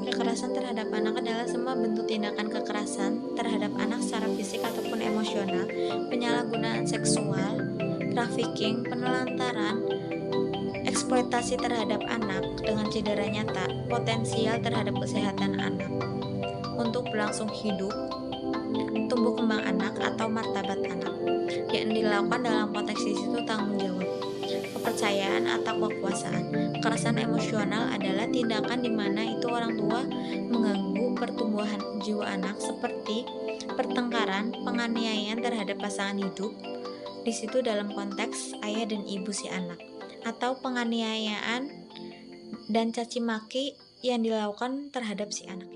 Kekerasan terhadap anak adalah semua bentuk tindakan kekerasan terhadap anak secara fisik ataupun emosional, penyalahgunaan seksual, trafficking, penelantaran, eksploitasi terhadap anak dengan cedera nyata, potensial terhadap kesehatan anak untuk berlangsung hidup, tumbuh kembang anak atau martabat anak, yang dilakukan dalam konteks itu tanggung jawab, kepercayaan atau kekuasaan. Kekerasan emosional adalah tindakan di mana itu orang tua mengganggu pertumbuhan jiwa anak seperti pertengkaran, penganiayaan terhadap pasangan hidup, di situ dalam konteks ayah dan ibu si anak, atau penganiayaan dan caci maki yang dilakukan terhadap si anak.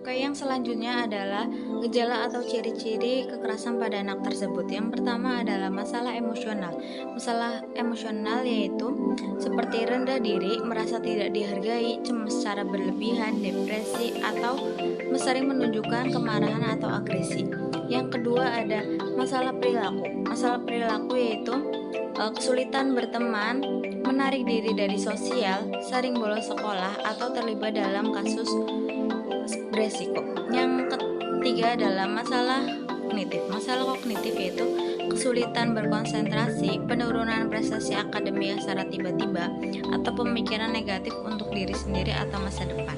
Oke, yang selanjutnya adalah gejala atau ciri-ciri kekerasan pada anak tersebut. Yang pertama adalah masalah emosional. Masalah emosional yaitu seperti rendah diri, merasa tidak dihargai, cemas secara berlebihan, depresi, atau sering menunjukkan kemarahan atau agresi. Yang kedua ada masalah perilaku. Masalah perilaku yaitu kesulitan berteman, menarik diri dari sosial, sering bolos sekolah, atau terlibat dalam kasus beresiko. Yang ketiga adalah masalah kognitif. Masalah kognitif yaitu kesulitan berkonsentrasi, penurunan prestasi akademik secara tiba-tiba, atau pemikiran negatif untuk diri sendiri atau masa depan.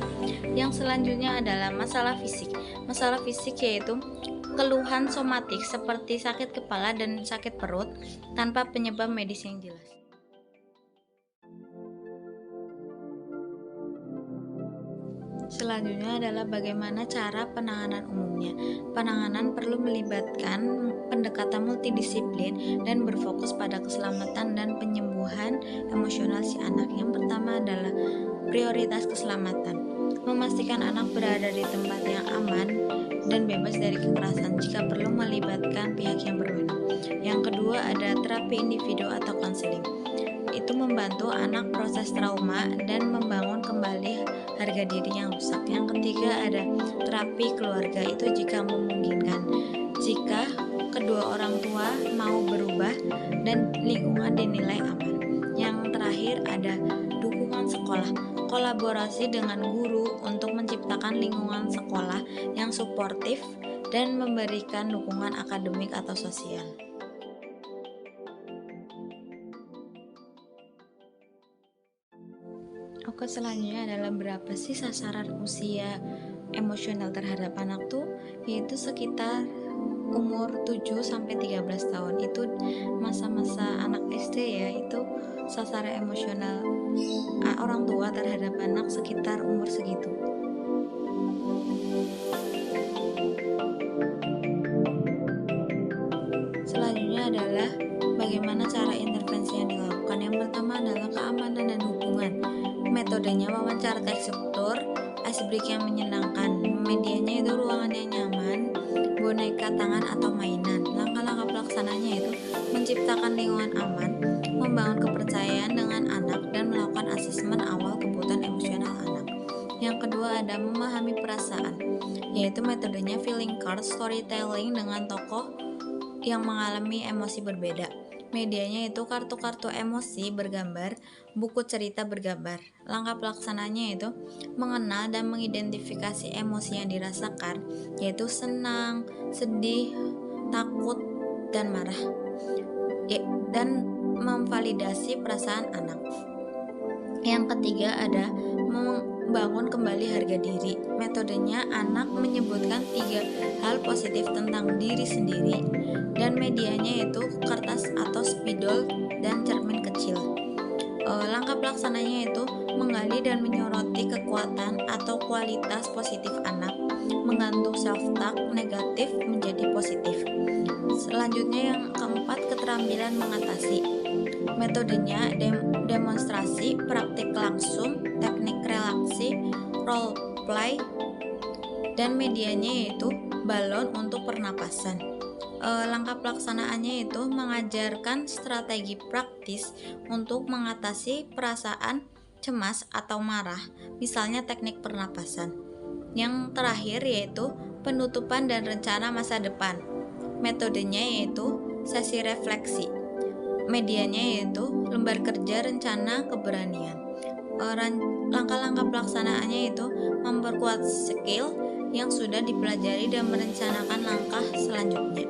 Yang selanjutnya adalah masalah fisik. Masalah fisik yaitu keluhan somatik seperti sakit kepala dan sakit perut tanpa penyebab medis yang jelas. Selanjutnya adalah bagaimana cara penanganan umumnya. Penanganan perlu melibatkan pendekatan multidisiplin dan berfokus pada keselamatan dan penyembuhan emosional si anak. Yang pertama adalah prioritas keselamatan. Memastikan anak berada di tempat yang aman dan bebas dari kekerasan jika perlu melibatkan pihak yang berwenang. Yang kedua ada terapi individu atau konseling. Itu membantu anak proses trauma dan membangun kembali harga diri yang rusak. Yang ketiga ada terapi keluarga, itu jika memungkinkan, jika kedua orang tua mau berubah dan lingkungan dinilai aman. Yang terakhir ada dukungan sekolah, kolaborasi dengan guru untuk menciptakan lingkungan sekolah yang suportif dan memberikan dukungan akademik atau sosial. Oke, selanjutnya adalah berapa sih sasaran usia emosional terhadap anak tuh, yaitu sekitar umur 7-13 tahun. Itu masa-masa anak SD ya, itu sasaran emosional orang tua terhadap anak sekitar umur segitu. Selanjutnya adalah bagaimana cara intervensi yang dilakukan. Yang pertama adalah keamanan dan hubungan. Metodenya wawancara terstruktur, icebreak yang menyenangkan, medianya itu ruangan yang nyaman, boneka tangan atau mainan. Langkah-langkah pelaksananya itu menciptakan lingkungan aman, membangun kepercayaan dengan anak, dan melakukan asesmen awal kebutuhan emosional anak. Yang kedua ada memahami perasaan, yaitu metodenya feeling card, storytelling dengan tokoh yang mengalami emosi berbeda. Medianya itu kartu-kartu emosi bergambar, buku cerita bergambar. Langkah pelaksananya itu mengenal dan mengidentifikasi emosi yang dirasakan, yaitu senang, sedih, takut, dan marah, dan memvalidasi perasaan anak. Yang ketiga ada membangun kembali harga diri. Metodenya anak menyebutkan 3 hal positif tentang diri sendiri, dan medianya itu kertas atau spidol dan cermin kecil. Langkah pelaksananya itu menggali dan menyoroti kekuatan atau kualitas positif anak, menggantung self-talk negatif menjadi positif. Selanjutnya yang keempat, keterampilan mengatasi. Metodenya demonstrasi, praktik langsung, teknik relaksi, role play, dan medianya yaitu balon untuk pernapasan. Langkah pelaksanaannya itu mengajarkan strategi praktis untuk mengatasi perasaan cemas atau marah, misalnya teknik pernapasan. Yang terakhir yaitu penutupan dan rencana masa depan. Metodenya yaitu sesi refleksi. Medianya yaitu lembar kerja rencana keberanian. Langkah-langkah pelaksanaannya itu memperkuat skill yang sudah dipelajari dan merencanakan langkah selanjutnya.